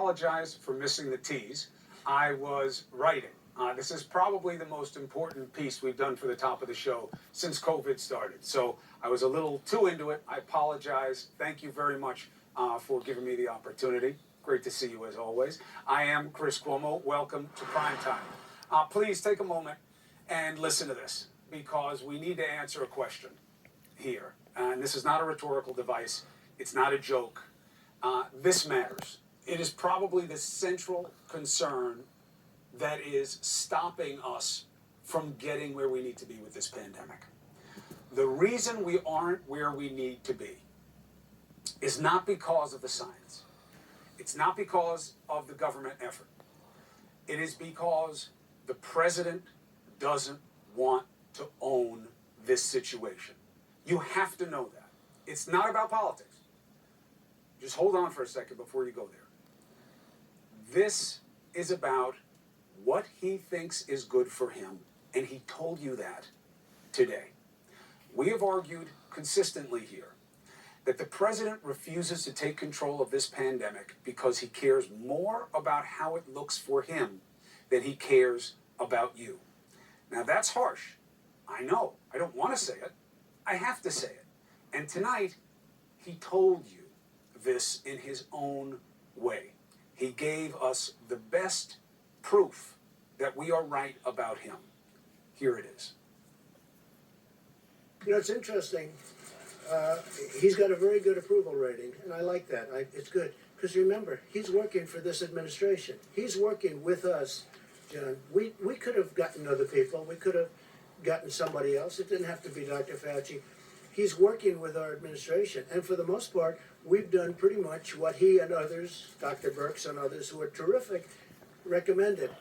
apologize for missing the T's. I was writing. This is probably the most important piece we've done for the top of the show since COVID started. So I was a little too into it. I apologize. Thank you very much for giving me the opportunity. Great to see you as always. I am Chris Cuomo. Welcome to Primetime. Please take a moment and listen to this, because we need to answer a question here. And this is not a rhetorical device. It's not a joke. This matters. It is probably the central concern that is stopping us from getting where we need to be with this pandemic. The reason we aren't where we need to be is not because of the science. It's not because of the government effort. It is because the president doesn't want to own this situation. You have to know that. It's not about politics. Just hold on for a second before you go there. This is about what he thinks is good for him, and he told you that today. We have argued consistently here that the president refuses to take control of this pandemic because he cares more about how it looks for him than he cares about you. Now that's harsh. I know. I don't want to say it. I have to say it. And tonight, he told you this in his own way. He gave us the best proof that we are right about him. Here it is. You know, it's interesting. He's got a very good approval rating, and I like that. It's good. Because remember, he's working for this administration. He's working with us, John. We could have gotten other people. We could have gotten somebody else. It didn't have to be Dr. Fauci. He's working with our administration. And for the most part, we've done pretty much what he and others, Dr. Birx and others who are terrific, recommended.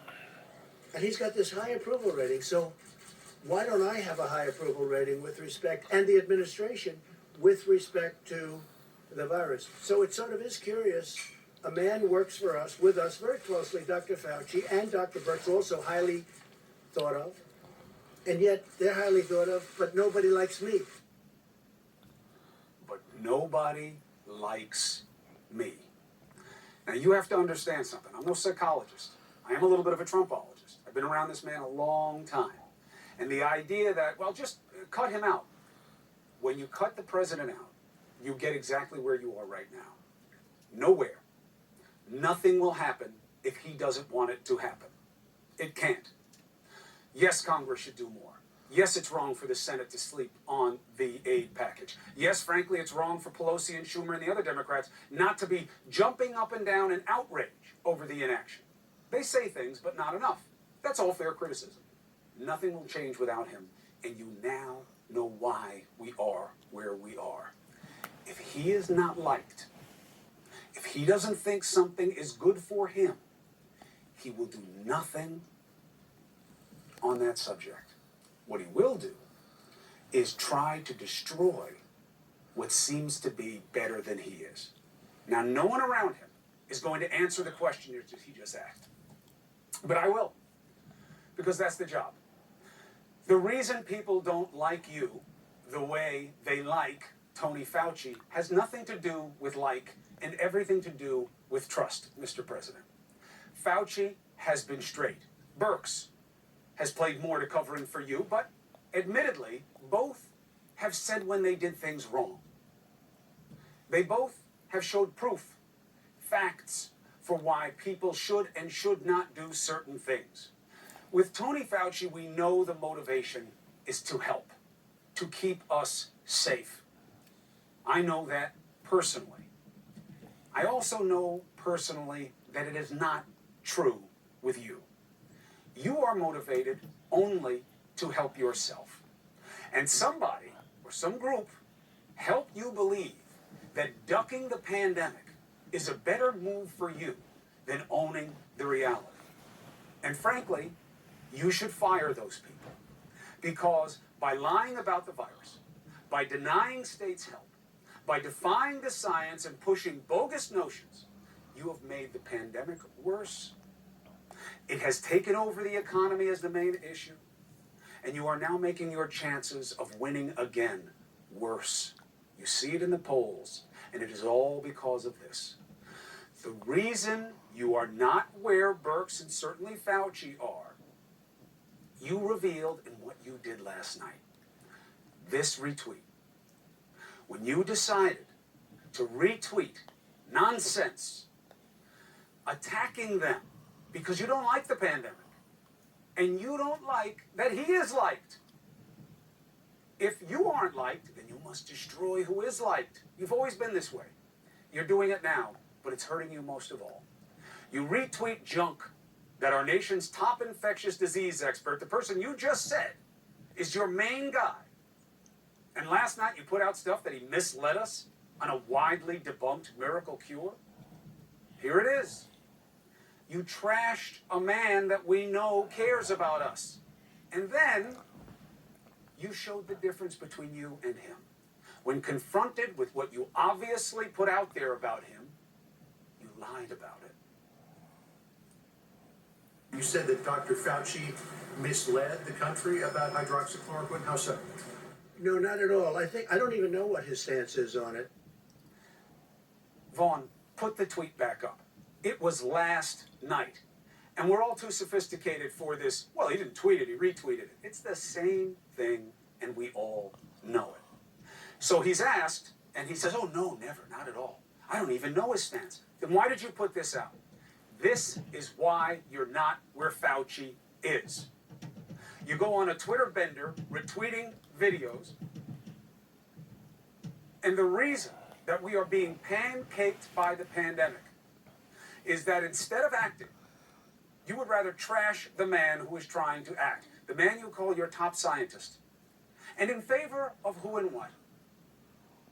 And he's got this high approval rating. So why don't I have a high approval rating with respect, and the administration, with respect to the virus? So it sort of is curious. A man works for us, with us very closely, Dr. Fauci and Dr. Birx, also highly thought of. And yet they're highly thought of, but nobody likes me. But nobody likes me. Now you have to understand something. I'm no psychologist. I am a little bit of a Trumpologist. I've been around this man a long time. And the idea that, well, just cut him out. When you cut the president out, you get exactly where you are right now. Nowhere. Nothing will happen if he doesn't want it to happen. It can't. Yes, Congress should do more. Yes, it's wrong for the Senate to sleep on the aid package. Yes, frankly, it's wrong for Pelosi and Schumer and the other Democrats not to be jumping up and down in outrage over the inaction. They say things, but not enough. That's all fair criticism. Nothing will change without him, and you now know why we are where we are. If he is not liked, if he doesn't think something is good for him, he will do nothing on that subject. What he will do is try to destroy what seems to be better than he is. Now, no one around him is going to answer the question he just asked. But I will, because that's the job. The reason people don't like you the way they like Tony Fauci has nothing to do with like and everything to do with trust, Mr. President. Fauci has been straight. Birx has played more to covering for you, but admittedly, both have said when they did things wrong. They both have showed proof, facts, for why people should and should not do certain things. With Tony Fauci, we know the motivation is to help, to keep us safe. I know that personally. I also know personally that it is not true with you. You are motivated only to help yourself. And somebody or some group helped you believe that ducking the pandemic is a better move for you than owning the reality. And frankly, you should fire those people. Because by lying about the virus, by denying states help, by defying the science and pushing bogus notions, you have made the pandemic worse. It has taken over the economy as the main issue, and you are now making your chances of winning again worse. You see it in the polls, and it is all because of this. The reason you are not where Birx and certainly Fauci are, you revealed in what you did last night. This retweet. When you decided to retweet nonsense, attacking them because you don't like the pandemic, and you don't like that he is liked. If you aren't liked, then you must destroy who is liked. You've always been this way. You're doing it now, but it's hurting you most of all. You retweet junk that our nation's top infectious disease expert, the person you just said, is your main guy. And last night you put out stuff that he misled us on a widely debunked miracle cure. Here it is. You trashed a man that we know cares about us. And then you showed the difference between you and him. When confronted with what you obviously put out there about him, you lied about it. You said that Dr. Fauci misled the country about hydroxychloroquine. How so? No, not at all. I don't even know what his stance is on it. Vaughn, put the tweet back up. It was last night. And we're all too sophisticated for this. Well, he didn't tweet it, he retweeted it. It's the same thing, and we all know it. So he's asked, and he says, oh, no, never, not at all. I don't even know his stance. Then why did you put this out? This is why you're not where Fauci is. You go on a Twitter bender, retweeting videos, and the reason that we are being pancaked by the pandemic is that instead of acting, you would rather trash the man who is trying to act, the man you call your top scientist. And in favor of who and what?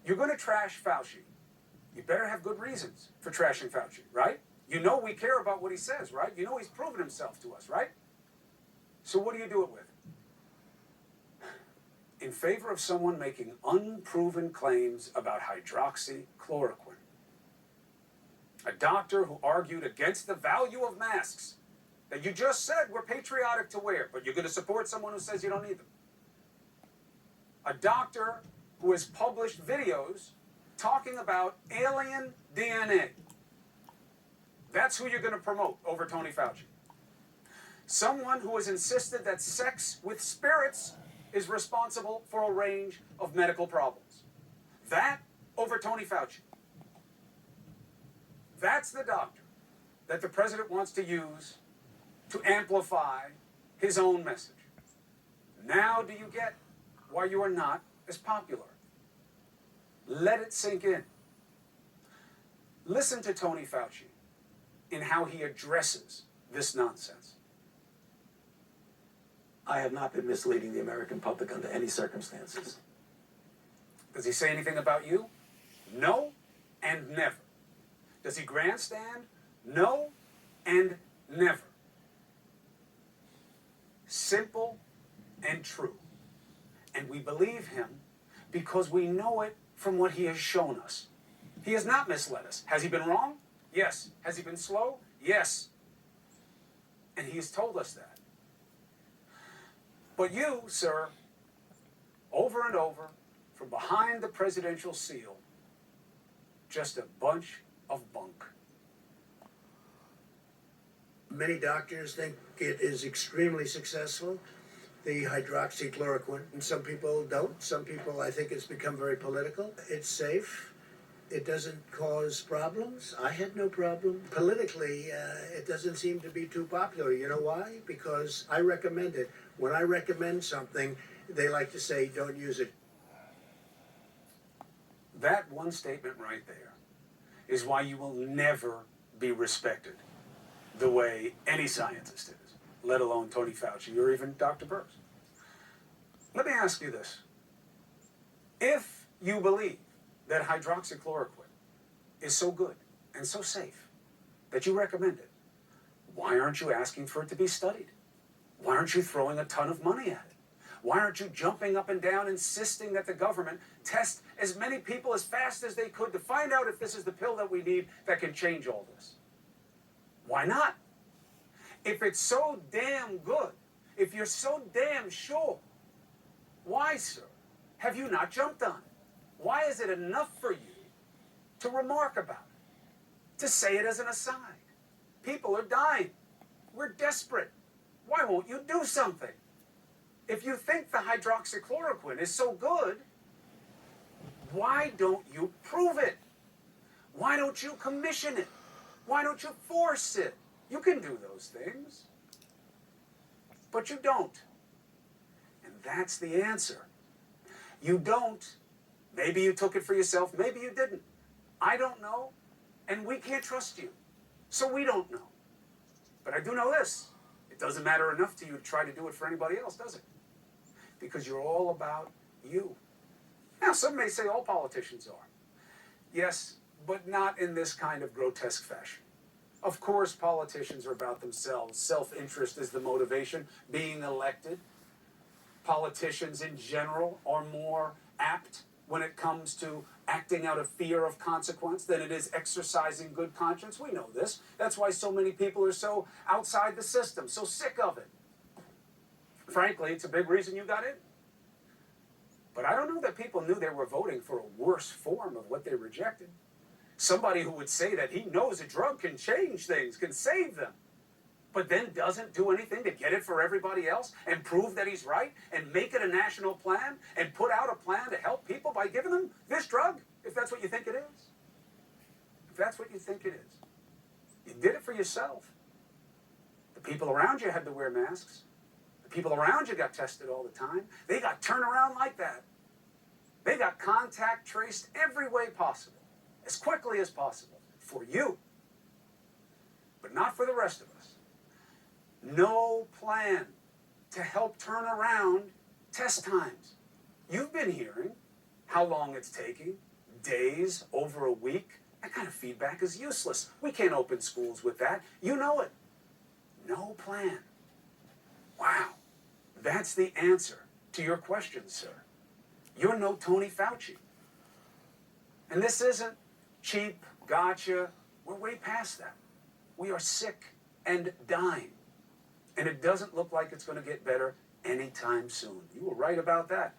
You're going to trash Fauci. You better have good reasons for trashing Fauci, right? You know we care about what he says, right? You know he's proven himself to us, right? So what do you do it with? In favor of someone making unproven claims about hydroxychloroquine. A doctor who argued against the value of masks that you just said we're patriotic to wear, but you're going to support someone who says you don't need them. A doctor who has published videos talking about alien DNA. That's who you're going to promote over Tony Fauci. Someone who has insisted that sex with spirits is responsible for a range of medical problems. That over Tony Fauci. That's the doctor that the president wants to use to amplify his own message. Now do you get why you are not as popular? Let it sink in. Listen to Tony Fauci in how he addresses this nonsense. I have not been misleading the American public under any circumstances. Does he say anything about you? No and never. Does he grandstand? No and never. Simple and true. And we believe him because we know it from what he has shown us. He has not misled us. Has he been wrong? Yes. Has he been slow? Yes. And he has told us that. But you, sir, over and over, from behind the presidential seal, just a bunch of bunk. Many doctors think it is extremely successful, the hydroxychloroquine, and some people don't. Some people, I think it's become very political. It's safe. It doesn't cause problems. I had no problem. Politically, it doesn't seem to be too popular. You know why? Because I recommend it. When I recommend something, they like to say, don't use it. That one statement right there is why you will never be respected the way any scientist is, let alone Tony Fauci or even Dr. Birx. Let me ask you this. If you believe that hydroxychloroquine is so good and so safe that you recommend it, why aren't you asking for it to be studied? Why aren't you throwing a ton of money at it? Why aren't you jumping up and down insisting that the government test as many people as fast as they could to find out if this is the pill that we need that can change all this? Why not? If it's so damn good, if you're so damn sure, why, sir, have you not jumped on it? Why is it enough for you to remark about it, to say it as an aside? People are dying. We're desperate. Why won't you do something? If you think the hydroxychloroquine is so good, why don't you prove it? Why don't you commission it? Why don't you force it? You can do those things. But you don't. And that's the answer. You don't. Maybe you took it for yourself. Maybe you didn't. I don't know. And we can't trust you. So we don't know. But I do know this. It doesn't matter enough to you to try to do it for anybody else, does it? Because you're all about you. Now, some may say all politicians are. Yes, but not in this kind of grotesque fashion. Of course, politicians are about themselves. Self-interest is the motivation. Being elected. Politicians in general are more apt when it comes to acting out of fear of consequence than it is exercising good conscience. We know this. That's why so many people are so outside the system, so sick of it. Frankly, it's a big reason you got in. But I don't know that people knew they were voting for a worse form of what they rejected. Somebody who would say that he knows a drug can change things, can save them, but then doesn't do anything to get it for everybody else and prove that he's right and make it a national plan and put out a plan to help people by giving them this drug, if that's what you think it is. If that's what you think it is. You did it for yourself. The people around you had to wear masks. The people around you got tested all the time. They got turned around like that. They got contact traced every way possible, as quickly as possible, for you, but not for the rest of us. No plan to help turn around test times. You've been hearing how long it's taking, days, over a week. That kind of feedback is useless. We can't open schools with that. You know it. No plan. Wow. That's the answer to your question, sir. You're no Tony Fauci. And this isn't cheap, gotcha. We're way past that. We are sick and dying. And it doesn't look like it's going to get better anytime soon. You were right about that.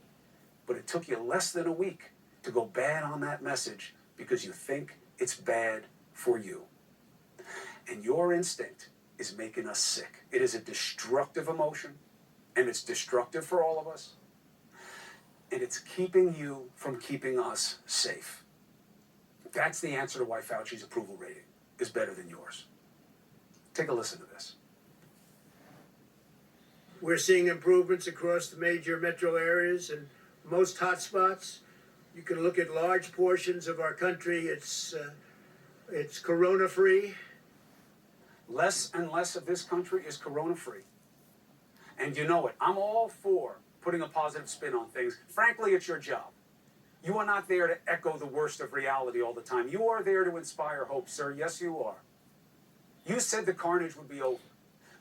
But it took you less than a week to go bad on that message because you think it's bad for you. And your instinct is making us sick. It is a destructive emotion, and it's destructive for all of us. And it's keeping you from keeping us safe. That's the answer to why Fauci's approval rating is better than yours. Take a listen to this. We're seeing improvements across the major metro areas and most hotspots. You can look at large portions of our country. It's corona-free. Less and less of this country is corona-free. And you know it. I'm all for putting a positive spin on things. Frankly, it's your job. You are not there to echo the worst of reality all the time. You are there to inspire hope, sir. Yes, you are. You said the carnage would be over.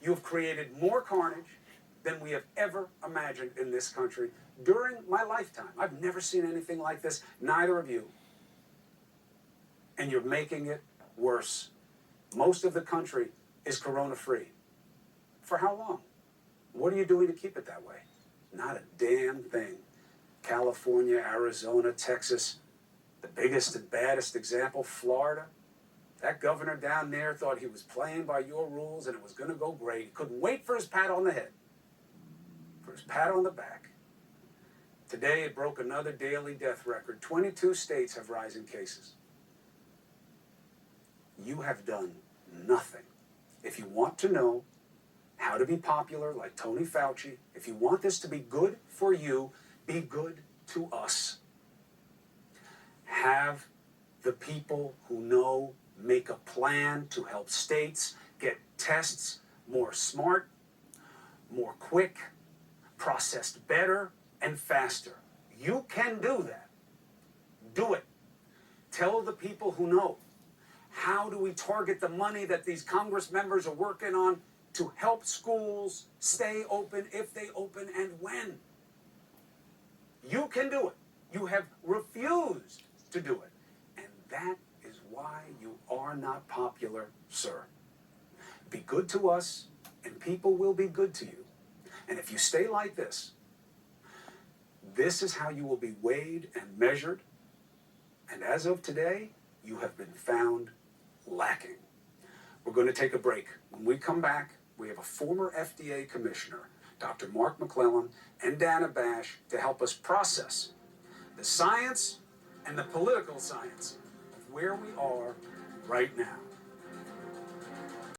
You have created more carnage than we have ever imagined in this country during my lifetime. I've never seen anything like this, neither of you. And you're making it worse. Most of the country is corona-free. For how long? What are you doing to keep it that way? Not a damn thing. California, Arizona, Texas, the biggest and baddest example, Florida. That governor down there thought he was playing by your rules and it was going to go great. He couldn't wait for his pat on the head, for his pat on the back. Today it broke another daily death record. 22 states have rising cases. You have done nothing. If you want to know how to be popular like Tony Fauci, if you want this to be good for you, be good to us. Have the people who know make a plan to help states get tests more smart, more quick, processed better and faster. You can do that. Do it. Tell the people who know. How do we target the money that these Congress members are working on to help schools stay open, if they open, and when? You can do it. You have refused to do it. And that is why you are not popular, sir. Be good to us, and people will be good to you. And if you stay like this is how you will be weighed and measured. And as of today, you have been found lacking. We're going to take a break. When we come back, we have a former FDA commissioner, Dr. Mark McClellan, and Dana Bash to help us process the science and the political science of where we are right now.